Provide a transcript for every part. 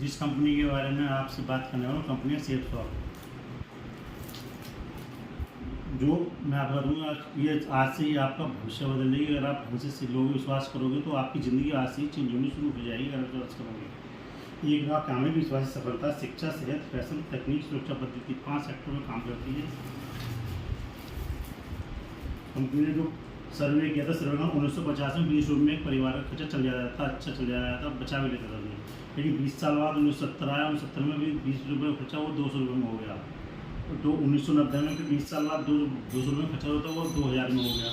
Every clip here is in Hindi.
जिस कंपनी के बारे में आपसे बात करने वाला हूँ, कंपनी है सेफसॉफ्ट। जो मैं आपको बताऊँगा, ये आज से ही आपका भविष्य बदल देगी। अगर आप ढंग से लोग विश्वास करोगे तो आपकी ज़िंदगी आज से ही चेंज होनी शुरू हो जाएगी अगर विश्वास करोगे। एक बार कामयाबी, विश्वास, सफलता, शिक्षा, सेहत, फैशन, तकनीक, सुरक्षा पद्धति, 5 सेक्टर में काम करती है। कंपनी ने जो सर्वे किया था, सर्वे में 1950 में 20 रुपये में एक परिवार का खर्चा चल जाता था, अच्छा चल जाता था, बचा भी लेता था। लेकिन 20 साल बाद 1970 आया, 1970 में भी 20 रुपये का खर्चा वो 200 रुपये में हो गया। तो 1990 में फिर 20 साल बाद 200 रुपये खर्चा होता वो 2000 में हो गया।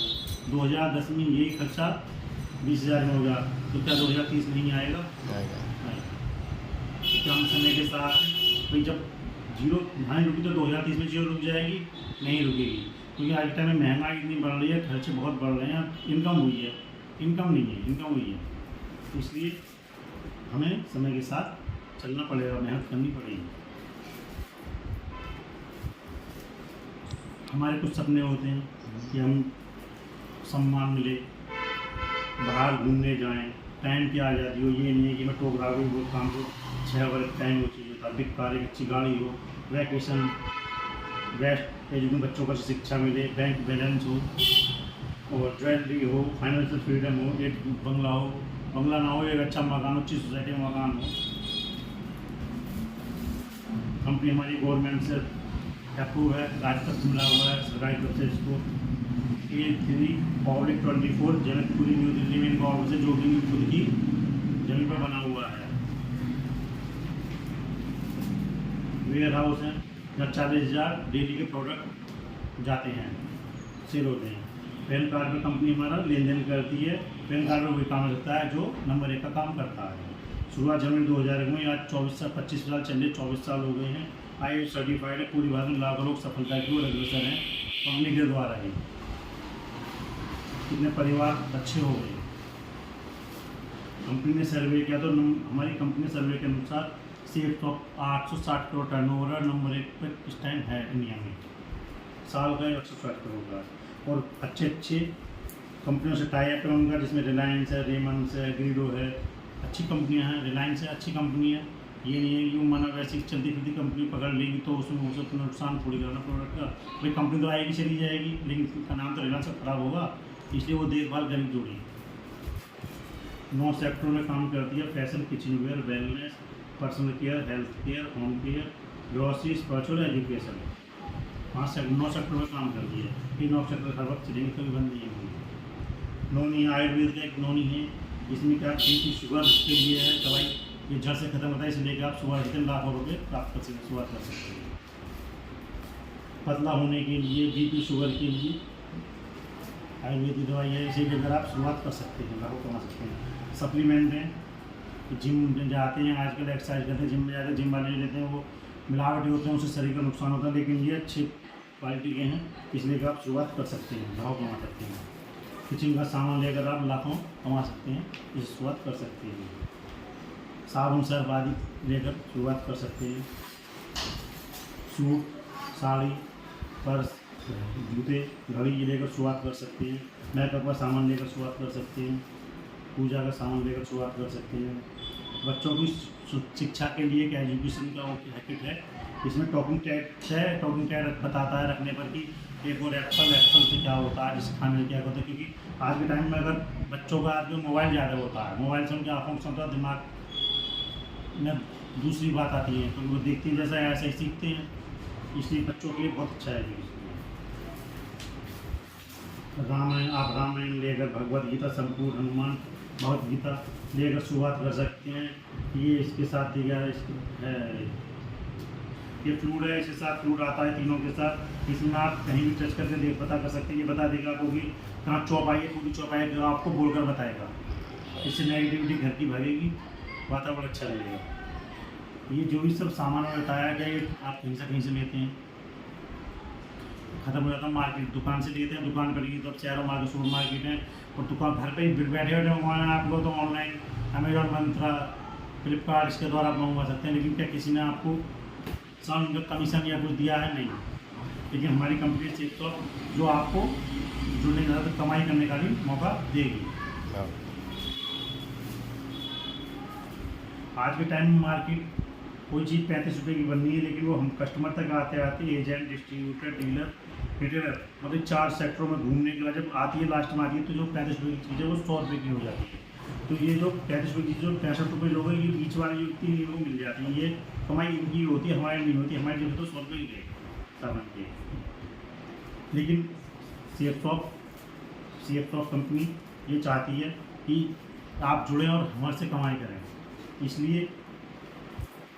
2010 में यही खर्चा 20,000 में हो गया। तो क्या 2030 नहीं आएगा? तो क्या हम समय के साथ भाई जब जीरो नहीं रुकी तो 2030 में जीरो रुक जाएगी? नहीं रुकेगी, क्योंकि आज के टाइम में महंगाई इतनी बढ़ रही है, खर्चे बहुत बढ़ रहे हैं, इनकम हुई है, इनकम नहीं है, इनकम हुई है। तो इसलिए हमें समय के साथ चलना पड़ेगा, मेहनत करनी पड़ेगी। हमारे कुछ सपने होते हैं कि हम सम्मान मिले, बाहर घूमने जाएं, टाइम की आज़ादी हो। ये नहीं है कि मैं टोक रहा हूँ, वो काम को 6 बजे टाइम हो चाहिए था, बिग कार, एक अच्छी गाड़ी हो, वैकेशन, बेस्ट एजुकेशन, बच्चों को शिक्षा मिले, बैंक बैलेंस हो और ज्वेलरी हो, फाइनेंशियल फ्रीडम हो, एक बंगला हो, बंगला ना हो, एक अच्छा मकान, अच्छी सोसाइटी में मकान हो। कंपनी हमारी गवर्नमेंट से अप्रूव है, राजपत्र मिला हुआ है सरकारी तरफ से इसको। A3 public 24 Janakpuri new Delhi में इनका ऑफिस है, जो कि खुद की जमीन पर बना हुआ है। वेयर हाउस है जहाँ 40,000 डेली के प्रोडक्ट जाते हैं, सेल होते हैं। पैन कार्ड पर कंपनी हमारा लेन देन करती है। पैन कार्ड पर वही काम करता है जो नंबर 1 का काम करता है। शुरुआत जनवरी 2001 में, आज 25 साल चलिए, 24 साल हो गए हैं। ISO सर्टिफाइड है, पूरी भारत में लाखों लोग सफलता की ओर अग्रसर हैं कंपनी के द्वारा ही। कितने परिवार अच्छे हो गए। कंपनी ने सर्वे किया तो हमारी कंपनी सर्वे के अनुसार सेफसॉफ्ट 860 करोड़ टर्नओवर है, नंबर 1 पर इस टाइम है इंडिया में। साल का 160 करोड़ का। और अच्छे कंपनियों से टाई अप है उनका, जिसमें रिलायंस है, रेमंड्स है, ग्रीडो है, अच्छी कंपनियां हैं। रिलायंस है, अच्छी कंपनी है। ये नहीं है कि वो माना वैसी चलती फिरती कंपनी पकड़ लेगी तो उसमें हो सकता नुकसान थोड़ी करना प्रोडक्ट का। भाई कंपनी तो आएगी चली जाएगी, लेकिन उसका नाम तो रिलायंस खराब होगा, इसलिए वो देखभाल करेगी थोड़ी। 9 सेक्टरों में काम करती है, fashion, kitchenware, wellness, personal care, health care, home care, grocery, spiritual, education. 9 sector में काम करती है। ये 9 सेक्टर हर वक्त चलेंगे, कभी बंद नहीं होंगे। नोनी आयुर्वेद का एक नोनी है, इसमें क्या BP शुगर के लिए है दवाई, ये जड़ से खत्म होता है, इसलिए आप सुबह से लाखों रुपये प्राप्त कर सकते, शुरुआत कर सकते हैं। पतला होने के लिए, BP शुगर के लिए आयुर्वेदिक दवाई है, इसी के अगर आप शुरुआत कर सकते हैं, लाखों कमा सकते हैं। सप्लीमेंट हैं, जिम में जाते हैं आजकल, एक्सरसाइज करते हैं, जिम में जाते हैं, जिम वाले लेते हैं, वो मिलावटी होते हैं, उससे शरीर का नुकसान होता है। लेकिन ये अच्छी क्वालिटी के हैं, इसलिए कि आप शुरुआत कर सकते हैं, लाखों कमा सकते हैं। किचन का सामान लेकर आप लाखों कमा सकते हैं, इसे शुरुआत कर सकते हैं। साबुन, सर्फ आदि लेकर शुरुआत कर सकते हैं। सूट, साड़ी, पर्स, जूते, घड़ी ये लेकर शुरुआत कर सकते हैं। मेकअप का सामान लेकर शुरुआत कर सकते हैं। पूजा का सामान लेकर शुरुआत कर सकते हैं। बच्चों की शिक्षा के लिए एक एजुकेशन का वो पैकेट है, इसमें टॉकिंग टैग है। टॉकिंग टैग बताता है रखने पर कि एक और एप्पल से क्या होता है, जिससे खाने में क्या होता है। क्योंकि आज के टाइम में अगर बच्चों का आज मोबाइल ज़्यादा होता है, मोबाइल से उनकी आँखों को समझता, दिमाग में दूसरी बात आती है, तो वो देखते हैं जैसा ऐसे ही सीखते हैं। इसलिए बच्चों के लिए बहुत अच्छा है। रामायण, आप रामायण लेकर भगवद गीता, संपूर्ण हनुमान, भगवद गीता लेकर शुरुआत कर सकते हैं। ये इसके साथ दिया है, ये फ्लूड है, इसके साथ फ्लूड आता है, तीनों के साथ। इसमें आप कहीं भी टच करके पता कर सकते हैं। ये बता देगा आपको कि कहाँ चौप आई है, पूरी चौप आई है, आपको बोलकर बताएगा। इससे नेगेटिविटी घर की भागेगी, वातावरण अच्छा रहेगा। ये जो भी सब सामान में बताया गया, ये आप कहीं से लेते हैं, खत्म हो जाता है। मार्केट दुकान से लेते हैं, दुकान पर तो अब शहरों मार्केट, सुपर मार्केट है, और दुकान घर पे ही बैठे बैठे मंगवाना है आपको तो ऑनलाइन अमेजॉन, मंत्रा, फ्लिपकार्ट, इसके द्वारा आप मंगवा सकते हैं। लेकिन क्या किसी ने आपको साउंड कमीशन या कुछ दिया है? नहीं। लेकिन हमारी कंपनी से तो जो आपको जुड़ने का तो कमाई करने का भी मौका देगी। आज के टाइम में मार्केट कोई चीज़ 35 रुपये की बननी है, लेकिन वो हम कस्टमर तक आते आते एजेंट, डिस्ट्रीब्यूटर, डीलर, रिटेलर, मतलब 4 सेक्टरों में घूमने के बाद जब आती है, लास्ट में आती है, तो जो 35 रुपये की चीज़ है वो 100 रुपये की हो जाती है। तो ये जो 35 रुपये की जो 65 रुपये लोग हैं, ये बीच वाली जो इतनी वो मिल जाती है, ये कमाई इनकी होती है, हमारी नहीं होती। हमारी जो तो 100 रुपये की गए सामान के। लेकिन CF कंपनी ये चाहती है कि आप जुड़ें और हमारे से कमाई करें, इसलिए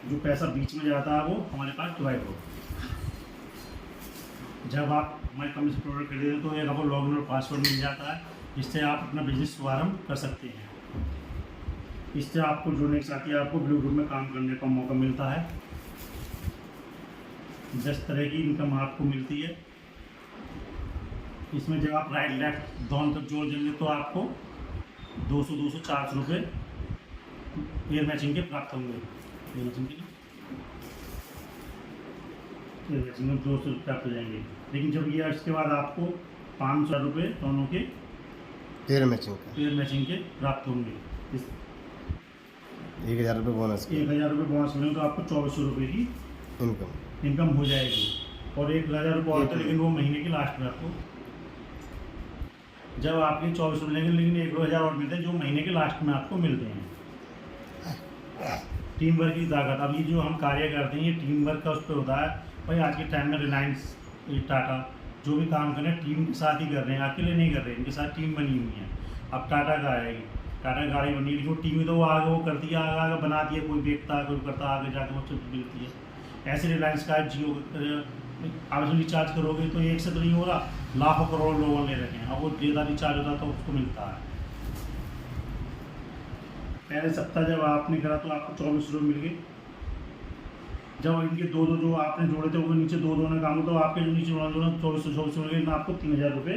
जो पैसा बीच में जाता है वो हमारे पास डिवाइड हो। जब आप हमारी कंपनी से प्रोडक्ट खरीदते हैं तो एक आपको लॉगिन और पासवर्ड मिल जाता है, जिससे आप अपना बिजनेस शुभारंभ कर सकते हैं। इससे आपको जुड़ने के साथ ही आपको ब्लू ग्रुप में काम करने का मौका मिलता है। 10 तरह की इनकम आपको मिलती है। इसमें जब आप राइट लेफ्ट दोनों तक जोड़ देंगे तो आपको 200 400 रुपये एयर मैचिंग के प्राप्त होंगे। एयर मैचिंग में 200 प्राप्त हो जाएंगे। लेकिन जब ये इसके बाद आपको 500 रुपये दोनों के एयर मैचिंग के प्राप्त होंगे। 1000 रुपये बोनस 1000 रुपये बोनस मिलेंगे तो आपको 2400 रुपये की इनकम हो जाएगी। और 1000 रुपये और था, लेकिन वो महीने के लास्ट में आपको जब आपके 2400 मिलेंगे, लेकिन 1000 और मिलते हैं जो महीने के लास्ट में आपको मिलते हैं। टीम वर्क की ताकत, अब ये जो हम कार्य करते हैं ये टीम वर्क का उस पर होता है। भाई आज के टाइम में रिलायंस, टाटा जो भी काम कर रहे हैं टीम के साथ ही कर रहे हैं, अकेले नहीं कर रहे हैं, इनके साथ टीम बनी हुई है। अब टाटा का आएगी, टाटा गाड़ी बनी है, लेकिन टीम तो वो आगे वो करती है, आगे बनाती है, कोई देखता है, कोई करता है, आगे जाकर वो चीज़ मिलती है। ऐसे रिलायंस का जियो आप उसमें रिचार्ज करोगे तो एक से तो नहीं हो रहा, लाखों करोड़ लोगों ले रखे हैं। अब वो ज़्यादा रिचार्ज होता तो उसको मिलता है। पहले सप्ताह जब आपने करा तो आपको 2400 रुपये मिल गए। जब इनके दो जो आपने जोड़े थे वो नीचे दो ने काम तो आपके जो नीचे जोड़े 2400 मिल गए, तो आपको 3000 रुपये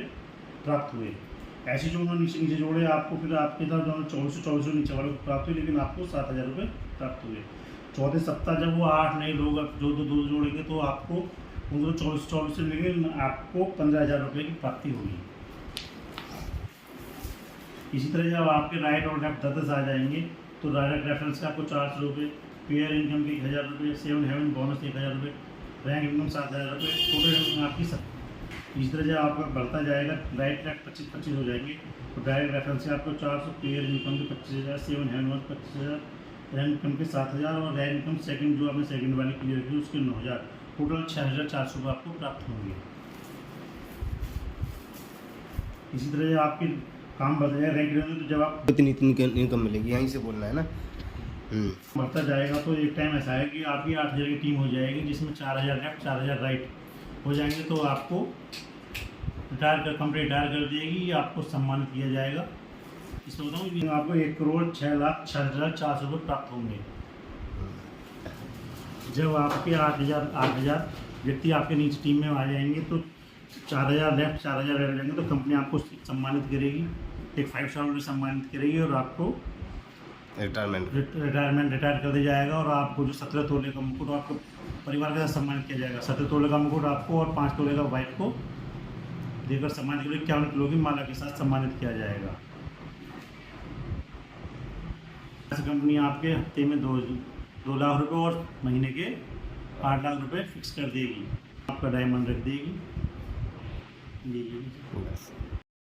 प्राप्त हुए। ऐसे जो उन्होंने नीचे जोड़े आपको फिर आपके साथ जो 2400 नीचे वाले को प्राप्त हुए, लेकिन आपको 7000 रुपये प्राप्त हुए। चौथे सप्ताह जब वो 8 नए लोग जो दो जोड़ेंगे तो आपको उनको 2400 मिलेंगे, आपको 15000 रुपये की प्राप्ति होगी। इसी तरह जब आपके राइट और लेफ्ट 10 आ जाएंगे तो डायरेक्ट रेफरेंस का आपको 400 रुपये, पेयर इनकम के 1000 रुपये, 7 हेवन बोनस 1000 रुपये, रैंक इनकम 7000 रुपये, टोटल इनकम आपकी 7। इसी तरह जब आपका बढ़ता जाएगा राइट लेफ्ट 25 हो जाएंगे तो डायरेक्ट रेफरेंस से आपको 400, पेयर इनकम के 25000, 7 हेवन बोनस 25000, रैंक इनकम के 7000 और रैंक इनकम सेकंड जो आपने सेकंड वाली क्लियर की उसके 9000, टोटल 6400 रुपये आपको प्राप्त होंगे। इसी तरह जब आपके काम बढ़ जाएगा रैंक तो जब आप इतनी इनकम मिलेगी, यहीं से बोलना है ना। बढ़ता जाएगा तो एक टाइम ऐसा है कि आपकी 8000 की टीम हो जाएगी, जिसमें 4000 लेफ्ट 4000 राइट हो जाएंगे तो आपको कंपनी रिटायर कर देगी, आपको सम्मानित किया जाएगा। इसमें बताऊँ कि आपको 1,06,60,400 रुपये प्राप्त होंगे। जब आपके 8000 व्यक्ति आपके नीचे टीम में आ जाएंगे तो 4000 लेफ्ट 4000 राइट हो जाएंगे तो कंपनी आपको सम्मानित करेगी, एक 5 स्टार में सम्मानित करेगी और आपको रिटायर कर दिया जाएगा। और आपको जो 17 तोले का मुकुट आपको परिवार के साथ सम्मानित किया जाएगा। 17 तोले का मुकुट आपको और 5 तोले का वाइफ को देकर सम्मानित करेगी। 51 किलो की माला के साथ सम्मानित किया जाएगा। कंपनी आपके हफ्ते में 2 लाख रुपये और महीने के 8 लाख रुपये फिक्स कर देगी, आपका डायमंड रख देगी। जी।